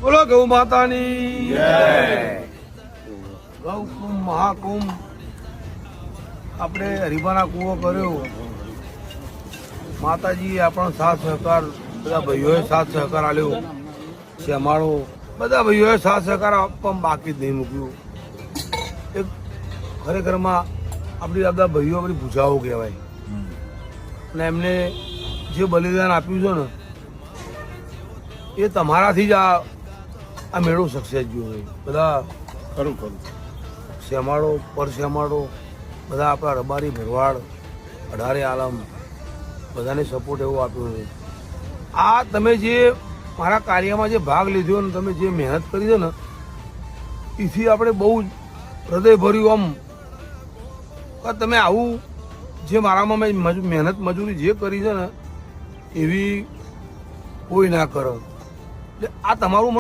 બોલો ગૌ માતાની ગૌ કુંભ મહાકુંભ આપણે હરિભાના કૂવો કર્યો. માતાજીએ આપણો સાથ સહકાર, બધા ભાઈઓએ સાથ સહકાર આપ્યો. શ્યામાળો બધા ભાઈઓએ સાથ સહકાર આપવામાં બાકી જ નહીં મૂક્યું. એક ખરેખરમાં આપણી આ બધા ભાઈઓ આપણી ભૂજાઓ કહેવાય. અને એમને જે બલિદાન આપ્યું છે ને એ તમારાથી જ આ મેળો સક્સેસ ગયો હોય. બધા ખરું ખરું શ્યામાળો, પરશ્યામાળો, બધા આપણા રબારી ભરવાડ, અઢારે આલમ બધાને સપોર્ટ એવો આપ્યો છે. આ તમે જે મારા કાર્યમાં જે ભાગ લીધો ને તમે જે મહેનત કરી છે ને એથી આપણે બહુ હૃદય ભર્યું આમ તમે આવું જે મારામાં મેં મહેનત મજૂરી જે કરી છે ને એવી કોઈ ના કરે. એટલે આ તમારું